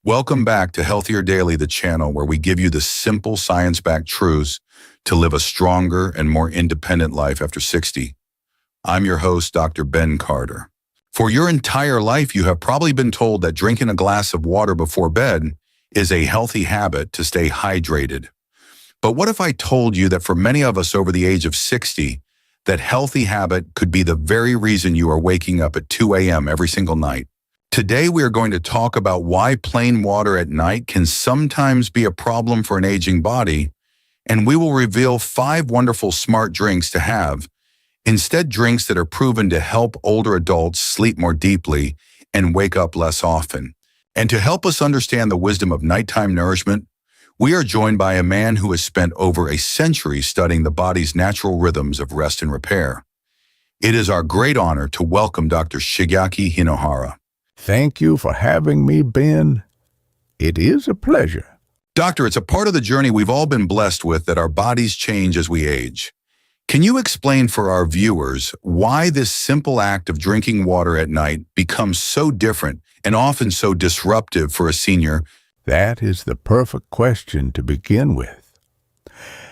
Welcome back to Healthier Daily, the channel where we give you the simple science-backed truths to live a stronger and more independent life after 60. I'm your host, Dr. Ben Carter. For your entire life, you have probably been told that drinking a glass of water before bed is a healthy habit to stay hydrated. But what if I told you that for many of us over the age of 60, that healthy habit could be the very reason you are waking up at 2 a.m. every single night? Today, we are going to talk about why plain water at night can sometimes be a problem for an aging body, and we will reveal 5 wonderful smart drinks to have, instead drinks that are proven to help older adults sleep more deeply and wake up less often. And to help us understand the wisdom of nighttime nourishment, we are joined by a man who has spent over a century studying the body's natural rhythms of rest and repair. It is our great honor to welcome Dr. Shigeaki Hinohara. Thank you for having me, Ben. It is a pleasure. Doctor, it's a part of the journey we've all been blessed with that our bodies change as we age. Can you explain for our viewers why this simple act of drinking water at night becomes so different and often so disruptive for a senior? That is the perfect question to begin with.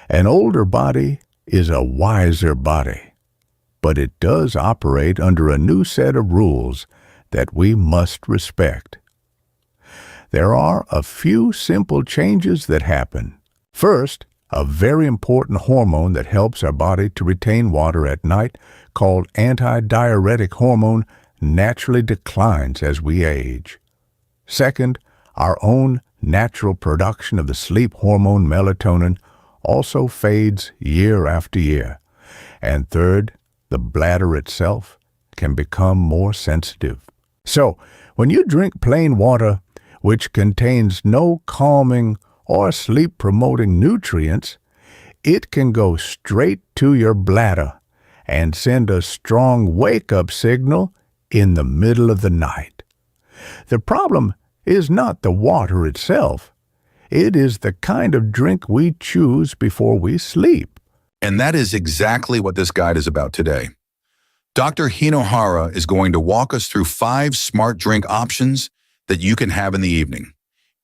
An older body is a wiser body, but it does operate under a new set of rules that we must respect. There are a few simple changes that happen. First, a very important hormone that helps our body to retain water at night, called antidiuretic hormone, naturally declines as we age. Second, our own natural production of the sleep hormone melatonin also fades year after year. And third, the bladder itself can become more sensitive. So, when you drink plain water, which contains no calming or sleep-promoting nutrients, it can go straight to your bladder and send a strong wake-up signal in the middle of the night. The problem is not the water itself. It is the kind of drink we choose before we sleep. And that is exactly what this guide is about today. Dr. Hinohara is going to walk us through 5 smart drink options that you can have in the evening.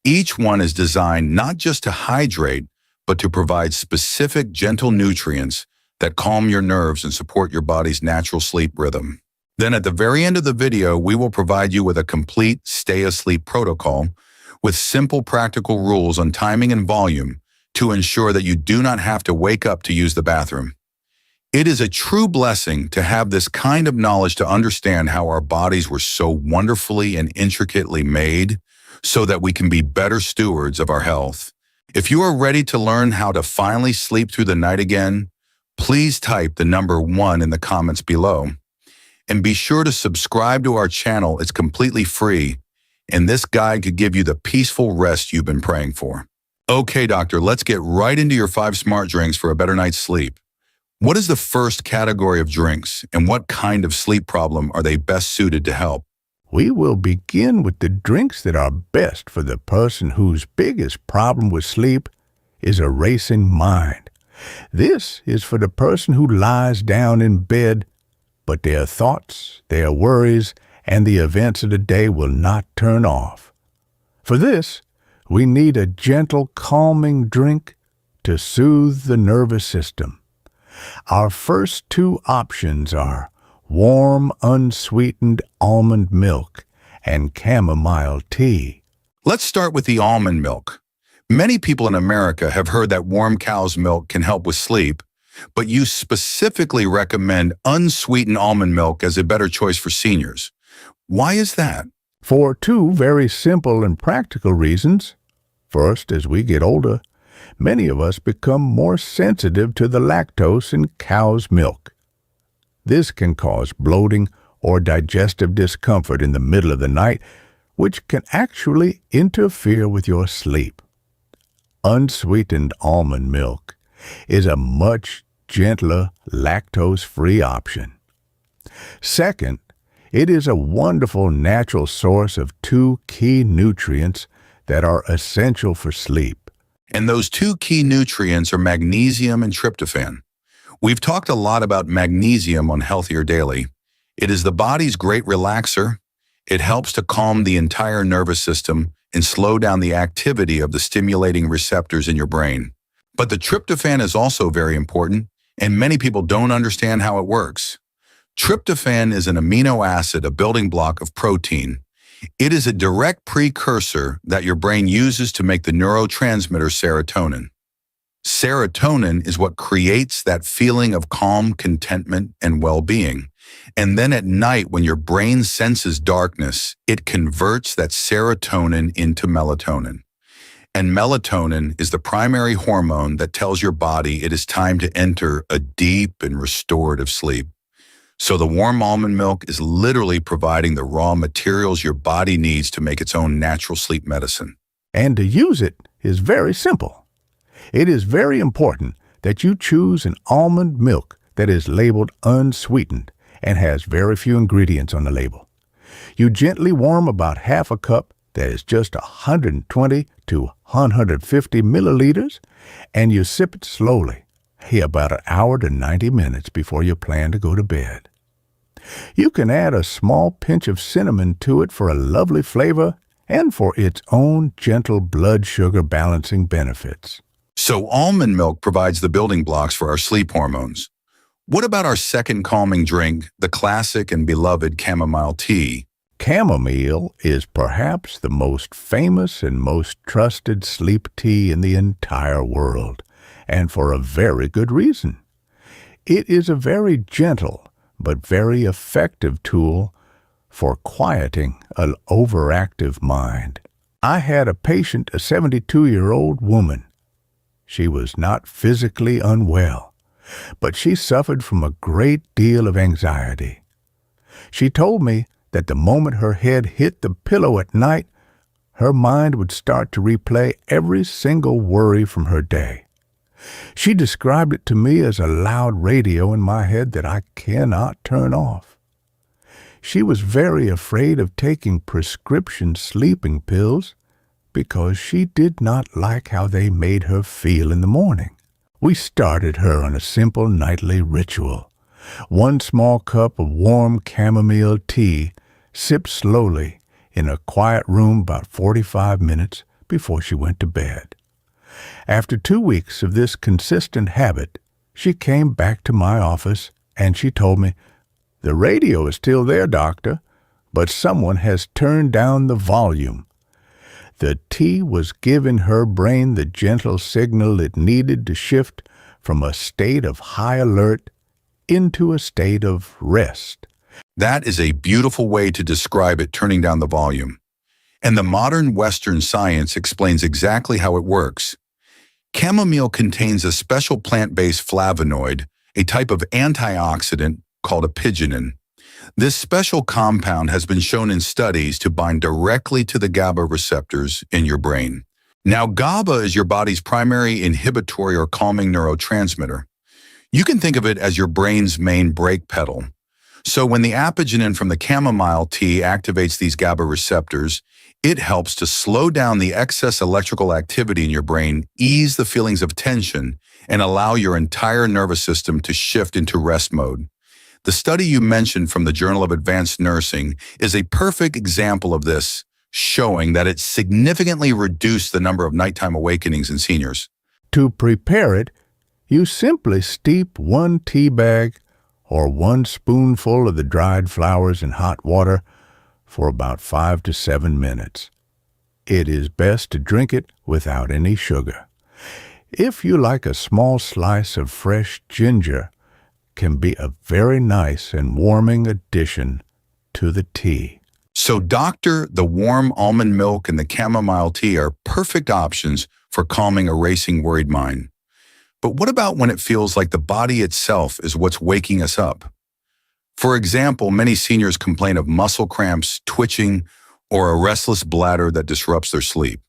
Each one is designed not just to hydrate, but to provide specific gentle nutrients that calm your nerves and support your body's natural sleep rhythm. Then at the very end of the video, we will provide you with a complete stay asleep protocol with simple practical rules on timing and volume to ensure that you do not have to wake up to use the bathroom. It is a true blessing to have this kind of knowledge to understand how our bodies were so wonderfully and intricately made so that we can be better stewards of our health. If you are ready to learn how to finally sleep through the night again, please type the number 1 in the comments below. And be sure to subscribe to our channel. It's completely free, and this guide could give you the peaceful rest you've been praying for. Okay, doctor, let's get right into your 5 smart drinks for a better night's sleep. What is the first category of drinks, and what kind of sleep problem are they best suited to help? We will begin with the drinks that are best for the person whose biggest problem with sleep is a racing mind. This is for the person who lies down in bed, but their thoughts, their worries, and the events of the day will not turn off. For this, we need a gentle, calming drink to soothe the nervous system. Our first 2 options are warm, unsweetened almond milk and chamomile tea. Let's start with the almond milk. Many people in America have heard that warm cow's milk can help with sleep, but you specifically recommend unsweetened almond milk as a better choice for seniors. Why is that? For 2 very simple and practical reasons. First, as we get older, many of us become more sensitive to the lactose in cow's milk. This can cause bloating or digestive discomfort in the middle of the night, which can actually interfere with your sleep. Unsweetened almond milk is a much gentler, lactose-free option. Second, it is a wonderful natural source of 2 key nutrients that are essential for sleep. And those 2 key nutrients are magnesium and tryptophan. We've talked a lot about magnesium on Healthier Daily. It is the body's great relaxer. It helps to calm the entire nervous system and slow down the activity of the stimulating receptors in your brain. But the tryptophan is also very important, and many people don't understand how it works. Tryptophan is an amino acid, a building block of protein. It is a direct precursor that your brain uses to make the neurotransmitter serotonin. Serotonin is what creates that feeling of calm, contentment, and well-being. And then at night, when your brain senses darkness, it converts that serotonin into melatonin. And melatonin is the primary hormone that tells your body it is time to enter a deep and restorative sleep. So the warm almond milk is literally providing the raw materials your body needs to make its own natural sleep medicine. And to use it is very simple. It is very important that you choose an almond milk that is labeled unsweetened and has very few ingredients on the label. You gently warm about half a cup that is just 120 to 150 milliliters, and you sip it slowly, about an hour to 90 minutes before you plan to go to bed. You can add a small pinch of cinnamon to it for a lovely flavor and for its own gentle blood sugar balancing benefits. So almond milk provides the building blocks for our sleep hormones. What about our second calming drink, the classic and beloved chamomile tea? Chamomile is perhaps the most famous and most trusted sleep tea in the entire world, and for a very good reason. It is a very gentle but very effective tool for quieting an overactive mind. I had a patient, a 72-year-old woman. She was not physically unwell, but she suffered from a great deal of anxiety. She told me that the moment her head hit the pillow at night, her mind would start to replay every single worry from her day. She described it to me as a loud radio in my head that I cannot turn off. She was very afraid of taking prescription sleeping pills because she did not like how they made her feel in the morning. We started her on a simple nightly ritual. 1 small cup of warm chamomile tea, sipped slowly in a quiet room about 45 minutes before she went to bed. After 2 weeks of this consistent habit, she came back to my office and she told me, "The radio is still there, doctor, but someone has turned down the volume." The tea was giving her brain the gentle signal it needed to shift from a state of high alert into a state of rest. That is a beautiful way to describe it, turning down the volume. And the modern Western science explains exactly how it works. Chamomile contains a special plant-based flavonoid, a type of antioxidant called apigenin. This special compound has been shown in studies to bind directly to the GABA receptors in your brain. Now, GABA is your body's primary inhibitory or calming neurotransmitter. You can think of it as your brain's main brake pedal. So when the apigenin from the chamomile tea activates these GABA receptors, it helps to slow down the excess electrical activity in your brain, ease the feelings of tension, and allow your entire nervous system to shift into rest mode. The study you mentioned from the Journal of Advanced Nursing is a perfect example of this, showing that it significantly reduced the number of nighttime awakenings in seniors. To prepare it, you simply steep 1 tea bag or 1 spoonful of the dried flowers in hot water for about 5 to 7 minutes. It is best to drink it without any sugar. If you like, a small slice of fresh ginger can be a very nice and warming addition to the tea. So, doctor, the warm almond milk and the chamomile tea are perfect options for calming a racing, worried mind. But what about when it feels like the body itself is what's waking us up? For example, many seniors complain of muscle cramps, twitching, or a restless bladder that disrupts their sleep.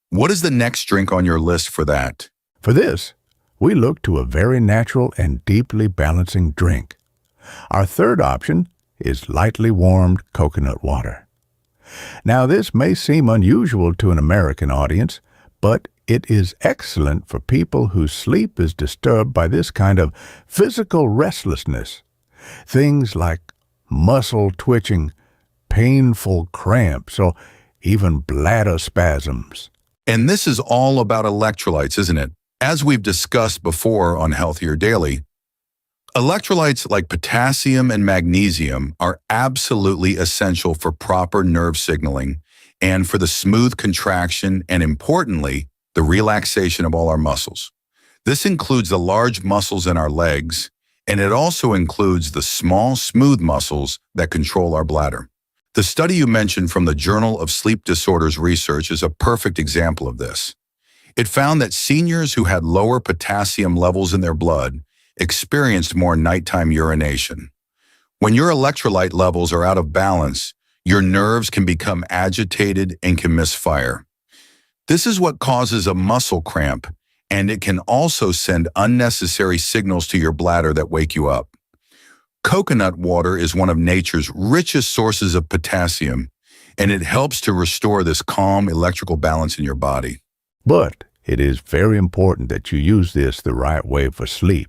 What is the next drink on your list for that? For this, we look to a very natural and deeply balancing drink. Our third option is lightly warmed coconut water. Now, this may seem unusual to an American audience, but it is excellent for people whose sleep is disturbed by this kind of physical restlessness. Things like muscle twitching, painful cramps, or even bladder spasms. And this is all about electrolytes, isn't it? As we've discussed before on Healthier Daily, electrolytes like potassium and magnesium are absolutely essential for proper nerve signaling and for the smooth contraction and, importantly, the relaxation of all our muscles. This includes the large muscles in our legs, and it also includes the small, smooth muscles that control our bladder. The study you mentioned from the Journal of Sleep Disorders Research is a perfect example of this. It found that seniors who had lower potassium levels in their blood experienced more nighttime urination. When your electrolyte levels are out of balance, your nerves can become agitated and can misfire. This is what causes a muscle cramp, and it can also send unnecessary signals to your bladder that wake you up. Coconut water is one of nature's richest sources of potassium, and it helps to restore this calm electrical balance in your body. But it is very important that you use this the right way for sleep.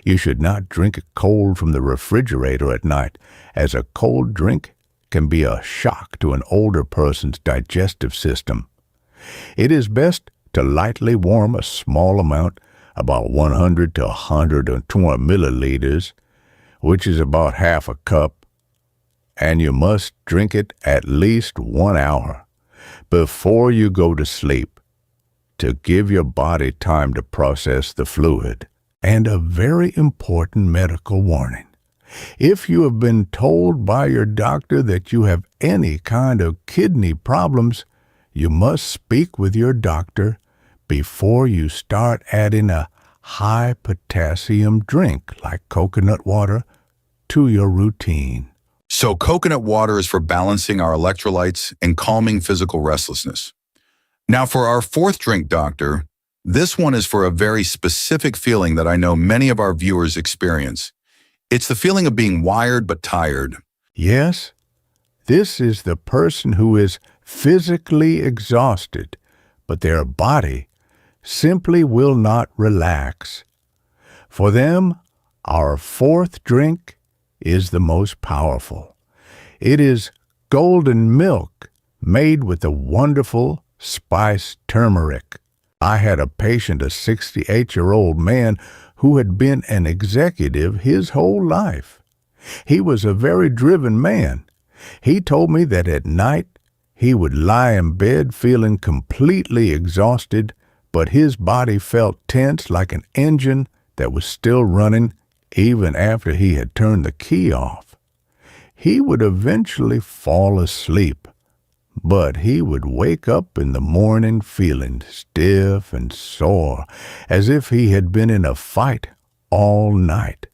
You should not drink it cold from the refrigerator at night, as a cold drink can be a shock to an older person's digestive system. It is best to lightly warm a small amount, about 100 to 120 milliliters, which is about half a cup, and you must drink it at least 1 hour before you go to sleep to give your body time to process the fluid. And a very important medical warning. If you have been told by your doctor that you have any kind of kidney problems, you must speak with your doctor before you start adding a high potassium drink like coconut water to your routine. So coconut water is for balancing our electrolytes and calming physical restlessness. Now for our fourth drink, doctor, this one is for a very specific feeling that I know many of our viewers experience. It's the feeling of being wired but tired. Yes, this is the person who is physically exhausted, but their body simply will not relax. For them, our fourth drink is the most powerful. It is golden milk made with the wonderful spice turmeric. I had a patient, a 68-year-old man, who had been an executive his whole life. He was a very driven man. He told me that at night he would lie in bed feeling completely exhausted, but his body felt tense like an engine that was still running even after he had turned the key off. He would eventually fall asleep, but he would wake up in the morning feeling stiff and sore, as if he had been in a fight all night.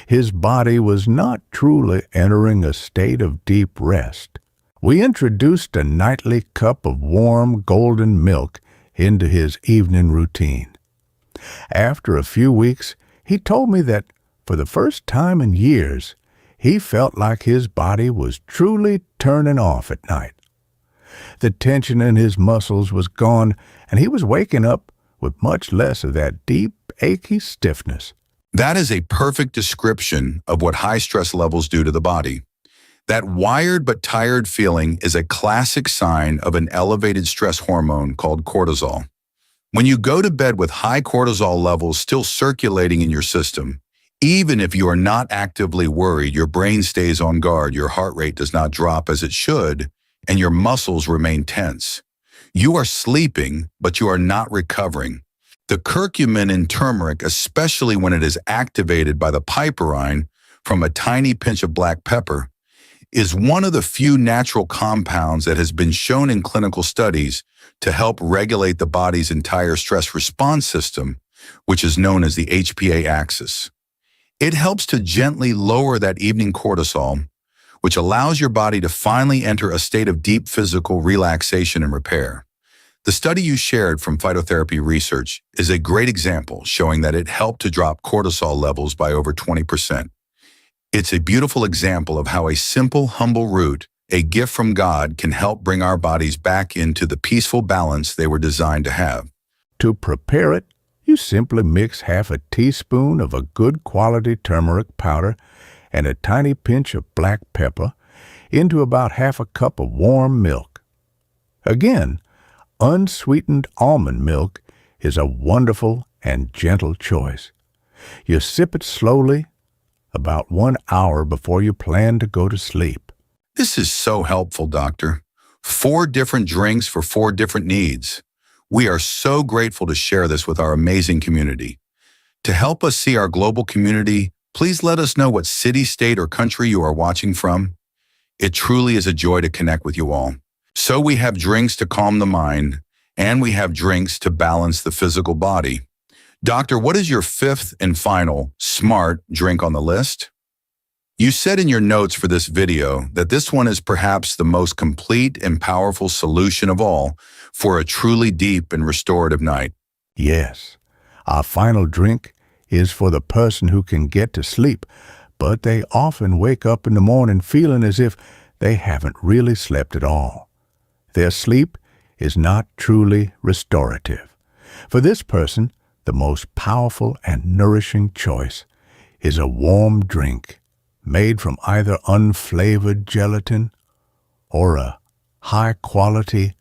His body was not truly entering a state of deep rest. We introduced a nightly cup of warm golden milk into his evening routine. After a few weeks, he told me that for the first time in years, he felt like his body was truly turning off at night. The tension in his muscles was gone, and he was waking up with much less of that deep, achy stiffness. That is a perfect description of what high stress levels do to the body. That wired but tired feeling is a classic sign of an elevated stress hormone called cortisol. When you go to bed with high cortisol levels still circulating in your system, even if you are not actively worried, your brain stays on guard, your heart rate does not drop as it should, and your muscles remain tense. You are sleeping, but you are not recovering. The curcumin in turmeric, especially when it is activated by the piperine from a tiny pinch of black pepper, is one of the few natural compounds that has been shown in clinical studies to help regulate the body's entire stress response system, which is known as the HPA axis. It helps to gently lower that evening cortisol, which allows your body to finally enter a state of deep physical relaxation and repair. The study you shared from phytotherapy research is a great example showing that it helped to drop cortisol levels by over 20%. It's a beautiful example of how a simple, humble root, a gift from God, can help bring our bodies back into the peaceful balance they were designed to have. To prepare it, you simply mix half a teaspoon of a good quality turmeric powder and a tiny pinch of black pepper into about half a cup of warm milk. Again, unsweetened almond milk is a wonderful and gentle choice. You sip it slowly, about 1 hour before you plan to go to sleep. This is so helpful, Doctor. 4 different drinks for 4 different needs. We are so grateful to share this with our amazing community. To help us see our global community, please let us know what city, state, or country you are watching from. It truly is a joy to connect with you all. So we have drinks to calm the mind, and we have drinks to balance the physical body. Doctor, what is your 5th and final smart drink on the list? You said in your notes for this video that this one is perhaps the most complete and powerful solution of all for a truly deep and restorative night. Yes, our final drink is for the person who can get to sleep, but they often wake up in the morning feeling as if they haven't really slept at all. Their sleep is not truly restorative. For this person, the most powerful and nourishing choice is a warm drink made from either unflavored gelatin or a high-quality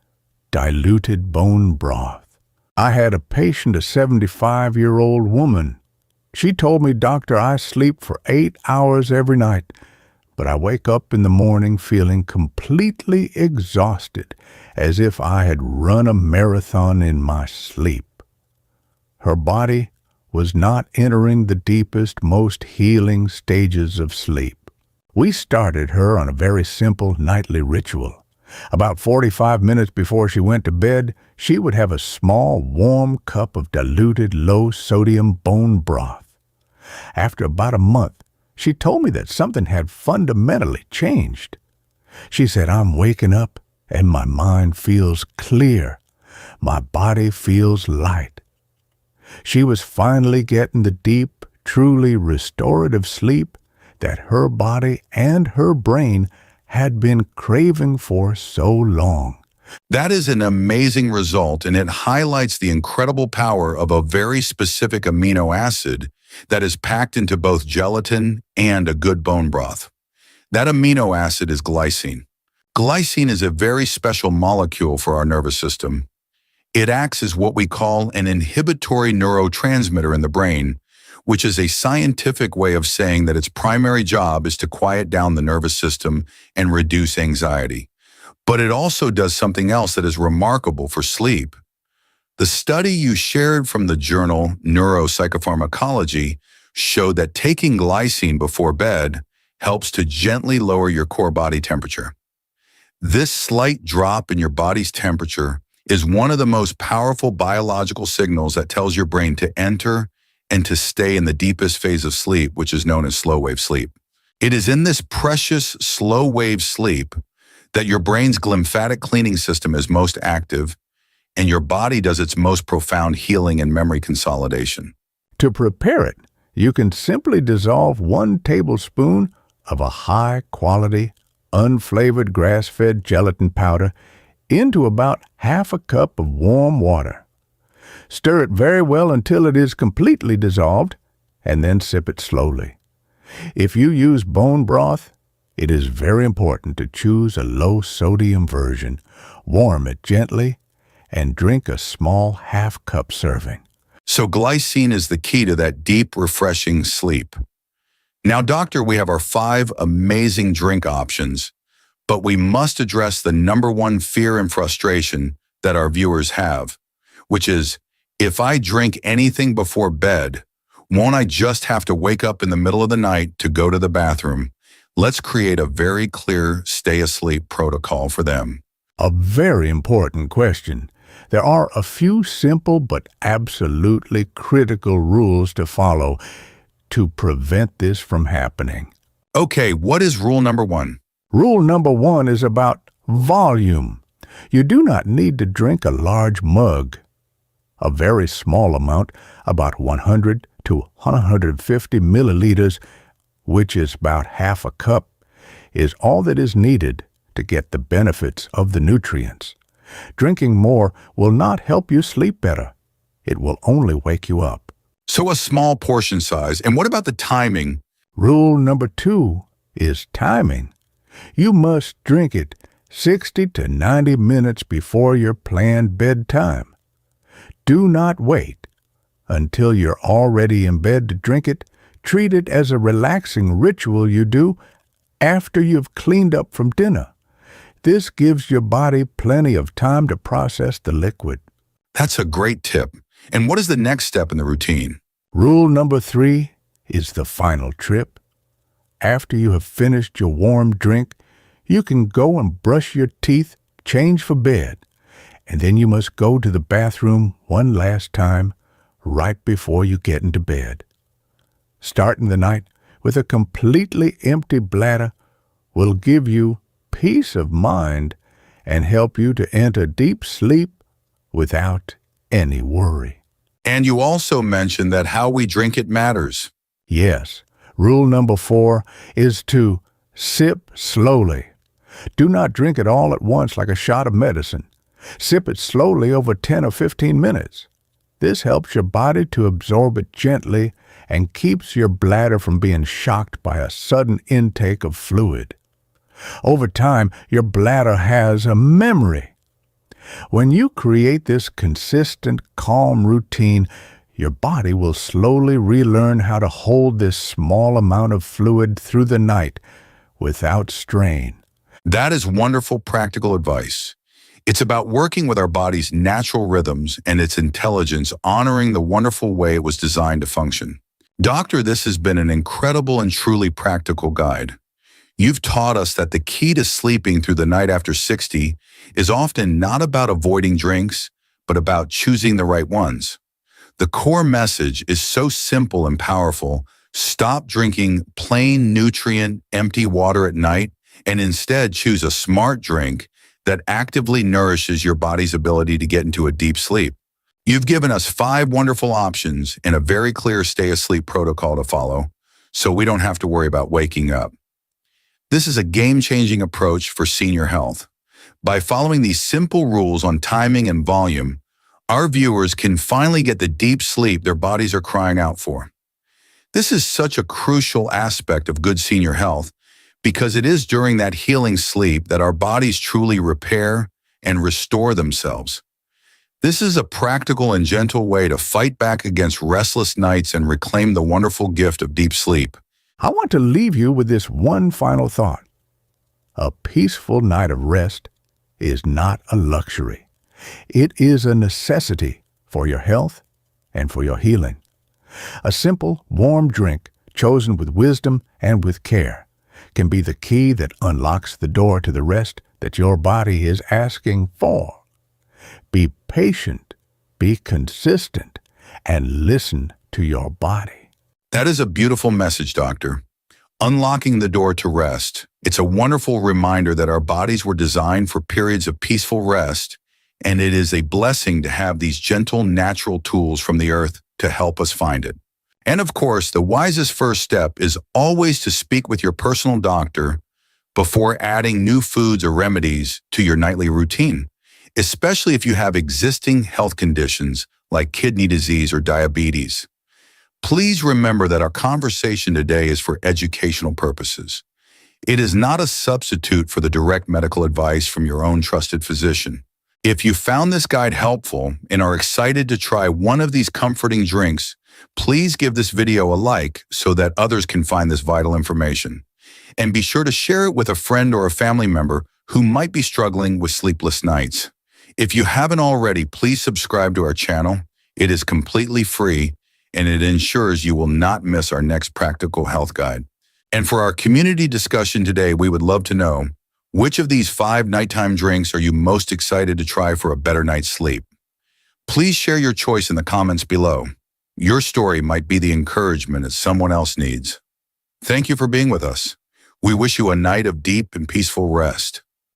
diluted bone broth. I had a patient, a 75-year-old woman. She told me, "Doctor, I sleep for 8 hours every night, but I wake up in the morning feeling completely exhausted, as if I had run a marathon in my sleep." Her body was not entering the deepest, most healing stages of sleep. We started her on a very simple nightly ritual. About 45 minutes before she went to bed, she would have a small, warm cup of diluted, low-sodium bone broth. After about a month, she told me that something had fundamentally changed. She said, "I'm waking up and my mind feels clear. My body feels light." She was finally getting the deep, truly restorative sleep that her body and her brain had been craving for so long. That is an amazing result, and it highlights the incredible power of a very specific amino acid that is packed into both gelatin and a good bone broth. That amino acid is glycine. Glycine is a very special molecule for our nervous system. It acts as what we call an inhibitory neurotransmitter in the brain, which is a scientific way of saying that its primary job is to quiet down the nervous system and reduce anxiety. But it also does something else that is remarkable for sleep. The study you shared from the journal Neuropsychopharmacology showed that taking glycine before bed helps to gently lower your core body temperature. This slight drop in your body's temperature is one of the most powerful biological signals that tells your brain to enter and to stay in the deepest phase of sleep, which is known as slow-wave sleep. It is in this precious slow-wave sleep that your brain's glymphatic cleaning system is most active and your body does its most profound healing and memory consolidation. To prepare it, you can simply dissolve 1 tablespoon of a high-quality, unflavored grass-fed gelatin powder into about half a cup of warm water. Stir it very well until it is completely dissolved, and then sip it slowly. If you use bone broth, it is very important to choose a low-sodium version. Warm it gently, and drink a small half-cup serving. So glycine is the key to that deep, refreshing sleep. Now, Doctor, we have our 5 amazing drink options, but we must address the number 1 fear and frustration that our viewers have, which is, if I drink anything before bed, won't I just have to wake up in the middle of the night to go to the bathroom? Let's create a very clear stay asleep protocol for them. A very important question. There are a few simple but absolutely critical rules to follow to prevent this from happening. Okay, what is rule number 1? Rule number 1 is about volume. You do not need to drink a large mug. A very small amount, about 100 to 150 milliliters, which is about half a cup, is all that is needed to get the benefits of the nutrients. Drinking more will not help you sleep better. It will only wake you up. So a small portion size. And what about the timing? Rule number 2 is timing. You must drink it 60 to 90 minutes before your planned bedtime. Do not wait until you're already in bed to drink it. Treat it as a relaxing ritual you do after you've cleaned up from dinner. This gives your body plenty of time to process the liquid. That's a great tip. And what is the next step in the routine? Rule number 3 is the final trip. After you have finished your warm drink, you can go and brush your teeth, change for bed, and then you must go to the bathroom one last time right before you get into bed. Starting the night with a completely empty bladder will give you peace of mind and help you to enter deep sleep without any worry. And you also mentioned that how we drink it matters. Yes, rule number 4 is to sip slowly. Do not drink it all at once like a shot of medicine. Sip it slowly over 10 or 15 minutes. This helps your body to absorb it gently and keeps your bladder from being shocked by a sudden intake of fluid. Over time, your bladder has a memory. When you create this consistent, calm routine, your body will slowly relearn how to hold this small amount of fluid through the night without strain. That is wonderful practical advice. It's about working with our body's natural rhythms and its intelligence, honoring the wonderful way it was designed to function. Doctor, this has been an incredible and truly practical guide. You've taught us that the key to sleeping through the night after 60 is often not about avoiding drinks, but about choosing the right ones. The core message is so simple and powerful. Stop drinking plain, nutrient, empty water at night and instead choose a smart drink that actively nourishes your body's ability to get into a deep sleep. You've given us 5 wonderful options and a very clear stay-asleep protocol to follow, so we don't have to worry about waking up. This is a game-changing approach for senior health. By following these simple rules on timing and volume, our viewers can finally get the deep sleep their bodies are crying out for. This is such a crucial aspect of good senior health because it is during that healing sleep that our bodies truly repair and restore themselves. This is a practical and gentle way to fight back against restless nights and reclaim the wonderful gift of deep sleep. I want to leave you with this one final thought. A peaceful night of rest is not a luxury. It is a necessity for your health and for your healing. A simple, warm drink chosen with wisdom and with care can be the key that unlocks the door to the rest that your body is asking for. Be patient, be consistent, and listen to your body. That is a beautiful message, Doctor. Unlocking the door to rest. It's a wonderful reminder that our bodies were designed for periods of peaceful rest, and it is a blessing to have these gentle, natural tools from the earth to help us find it. And of course, the wisest first step is always to speak with your personal doctor before adding new foods or remedies to your nightly routine, especially if you have existing health conditions like kidney disease or diabetes. Please remember that our conversation today is for educational purposes. It is not a substitute for the direct medical advice from your own trusted physician. If you found this guide helpful and are excited to try one of these comforting drinks, please give this video a like so that others can find this vital information. And be sure to share it with a friend or a family member who might be struggling with sleepless nights. If you haven't already, please subscribe to our channel. It is completely free, and it ensures you will not miss our next practical health guide. And for our community discussion today, we would love to know, which of these 5 nighttime drinks are you most excited to try for a better night's sleep? Please share your choice in the comments below. Your story might be the encouragement that someone else needs. Thank you for being with us. We wish you a night of deep and peaceful rest.